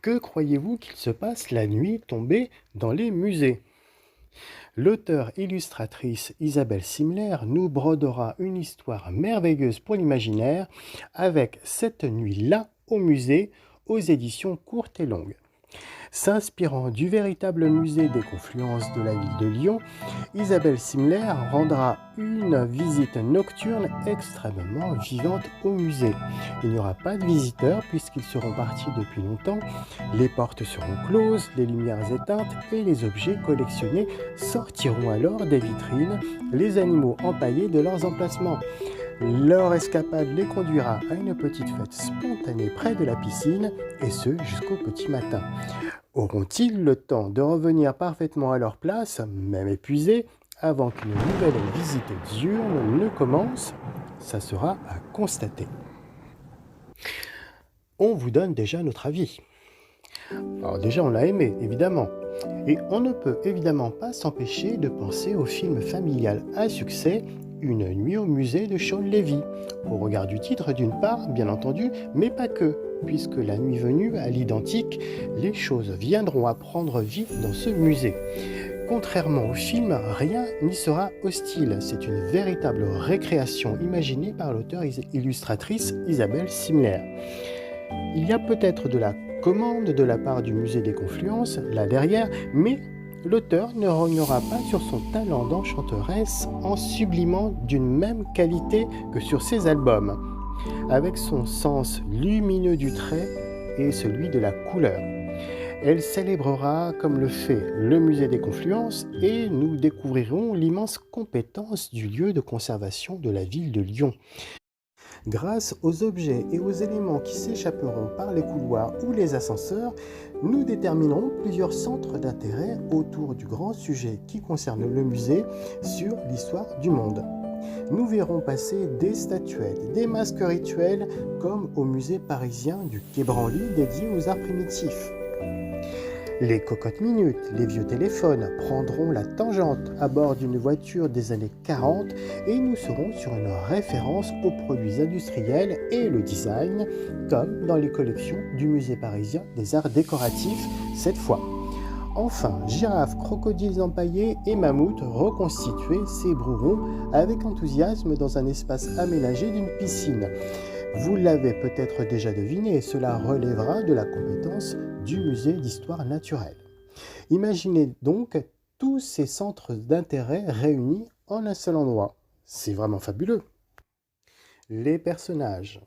Que croyez-vous qu'il se passe la nuit tombée dans les musées? L'auteure-illustratrice Isabelle Simler nous brodera une histoire merveilleuse pour l'imaginaire avec Cette nuit-là au musée aux éditions courtes et longues. S'inspirant du véritable musée des confluences de la ville de Lyon, Isabelle Simler rendra une visite nocturne extrêmement vivante au musée. Il n'y aura pas de visiteurs puisqu'ils seront partis depuis longtemps, les portes seront closes, les lumières éteintes et les objets collectionnés sortiront alors des vitrines, les animaux empaillés de leurs emplacements. Leur escapade les conduira à une petite fête spontanée près de la piscine, et ce jusqu'au petit matin. Auront-ils le temps de revenir parfaitement à leur place, même épuisés, avant qu'une nouvelle visite diurne ne commence? Ça sera à constater. On vous donne déjà notre avis. Alors déjà, on l'a aimé, évidemment. Et on ne peut évidemment pas s'empêcher de penser au film familial à succès Une nuit au musée de Shawn Levy, au regard du titre d'une part, bien entendu, mais pas que, puisque la nuit venue, à l'identique, les choses viendront à prendre vie dans ce musée. Contrairement au film, rien n'y sera hostile, c'est une véritable récréation imaginée par l'auteure-illustratrice Isabelle Simler. Il y a peut-être de la commande de la part du musée des Confluences, là derrière, mais l'auteur ne rognera pas sur son talent d'enchanteresse en sublimant d'une même qualité que sur ses albums, avec son sens lumineux du trait et celui de la couleur. Elle célébrera comme le fait le musée des Confluences et nous découvrirons l'immense compétence du lieu de conservation de la ville de Lyon. Grâce aux objets et aux éléments qui s'échapperont par les couloirs ou les ascenseurs, nous déterminerons plusieurs centres d'intérêt autour du grand sujet qui concerne le musée sur l'histoire du monde. Nous verrons passer des statuettes, des masques rituels, comme au musée parisien du Quai Branly dédié aux arts primitifs. Les cocottes minutes, les vieux téléphones prendront la tangente à bord d'une voiture des années 40 et nous serons sur une référence aux produits industriels et le design, comme dans les collections du musée parisien des arts décoratifs cette fois. Enfin, girafes, crocodiles empaillés et mammouths reconstitués s'ébroueront avec enthousiasme dans un espace aménagé d'une piscine. Vous l'avez peut-être déjà deviné, cela relèvera de la compétence du musée d'histoire naturelle. Imaginez donc tous ces centres d'intérêt réunis en un seul endroit. C'est vraiment fabuleux. Les personnages.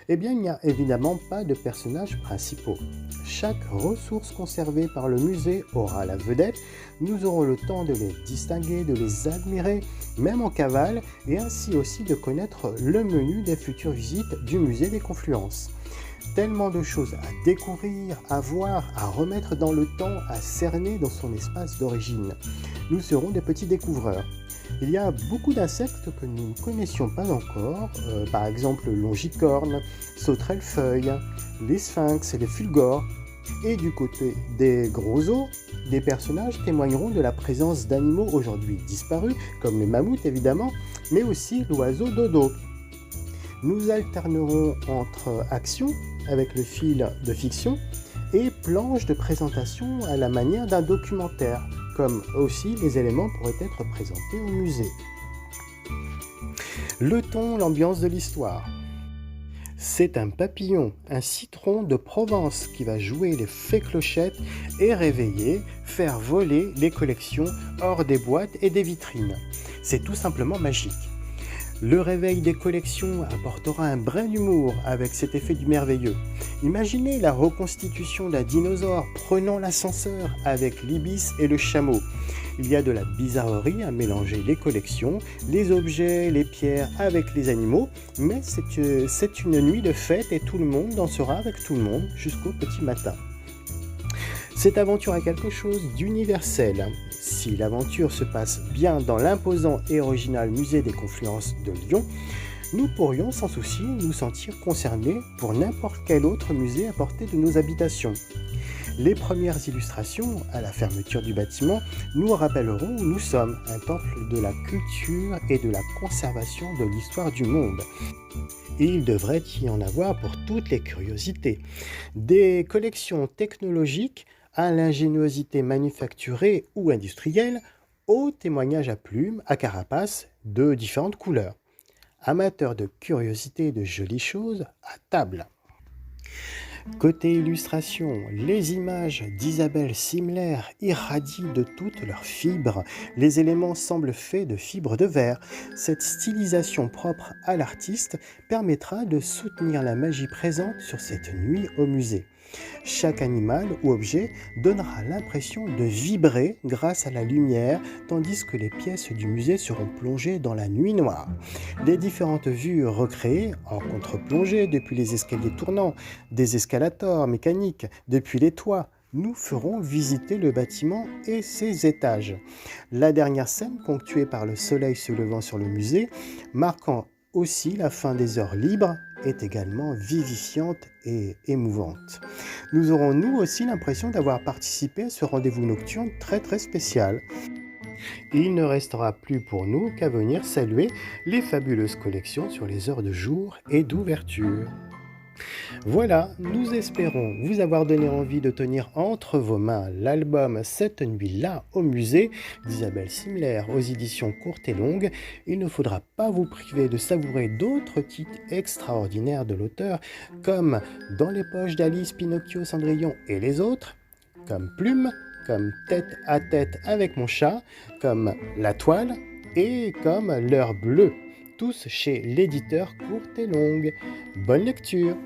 Eh bien, il n'y a évidemment pas de personnages principaux. Chaque ressource conservée par le musée aura la vedette. Nous aurons le temps de les distinguer, de les admirer, même en cavale, et ainsi aussi de connaître le menu des futures visites du musée des Confluences. Tellement de choses à découvrir, à voir, à remettre dans le temps, à cerner dans son espace d'origine. Nous serons des petits découvreurs. Il y a beaucoup d'insectes que nous ne connaissions pas encore, par exemple le longicorne, sauterelle-feuille, les sphinx et les fulgores. Et du côté des gros os, des personnages témoigneront de la présence d'animaux aujourd'hui disparus, comme les mammouths évidemment, mais aussi l'oiseau dodo. Nous alternerons entre action, avec le fil de fiction, et planches de présentation à la manière d'un documentaire, comme aussi les éléments pourraient être présentés au musée. Le ton, l'ambiance de l'histoire. C'est un papillon, un citron de Provence qui va jouer les fées clochettes et réveiller, faire voler les collections hors des boîtes et des vitrines. C'est tout simplement magique. Le réveil des collections apportera un brin d'humour avec cet effet du merveilleux. Imaginez la reconstitution d'un dinosaure prenant l'ascenseur avec l'ibis et le chameau. Il y a de la bizarrerie à mélanger les collections, les objets, les pierres avec les animaux, mais c'est une nuit de fête et tout le monde dansera avec tout le monde jusqu'au petit matin. Cette aventure a quelque chose d'universel. Si l'aventure se passe bien dans l'imposant et original musée des Confluences de Lyon, nous pourrions sans souci nous sentir concernés pour n'importe quel autre musée à portée de nos habitations. Les premières illustrations à la fermeture du bâtiment nous rappelleront où nous sommes, un temple de la culture et de la conservation de l'histoire du monde. Il devrait y en avoir pour toutes les curiosités. Des collections technologiques à l'ingéniosité manufacturée ou industrielle, aux témoignages à plumes, à carapace de différentes couleurs. Amateurs de curiosités et de jolies choses, à table. Côté illustration, les images d'Isabelle Simler irradient de toutes leurs fibres. Les éléments semblent faits de fibres de verre. Cette stylisation propre à l'artiste permettra de soutenir la magie présente sur cette nuit au musée. Chaque animal ou objet donnera l'impression de vibrer grâce à la lumière, tandis que les pièces du musée seront plongées dans la nuit noire. Les différentes vues recréées en contre-plongée depuis les escaliers tournants, des escalators mécaniques, depuis les toits, nous ferons visiter le bâtiment et ses étages. La dernière scène, ponctuée par le soleil se levant sur le musée, marquant aussi la fin des heures libres, est également vivifiante et émouvante. Nous aurons nous aussi l'impression d'avoir participé à ce rendez-vous nocturne très spécial. Il ne restera plus pour nous qu'à venir saluer les fabuleuses collections sur les heures de jour et d'ouverture. Voilà, nous espérons vous avoir donné envie de tenir entre vos mains l'album Cette nuit-là au musée d'Isabelle Simler aux éditions courtes et longues. Il ne faudra pas vous priver de savourer d'autres titres extraordinaires de l'auteur, comme Dans les poches d'Alice, Pinocchio, Cendrillon et les autres, comme Plume, comme Tête à tête avec mon chat, comme La toile et comme L'heure bleue, tous chez l'éditeur courte et longue. Bonne lecture!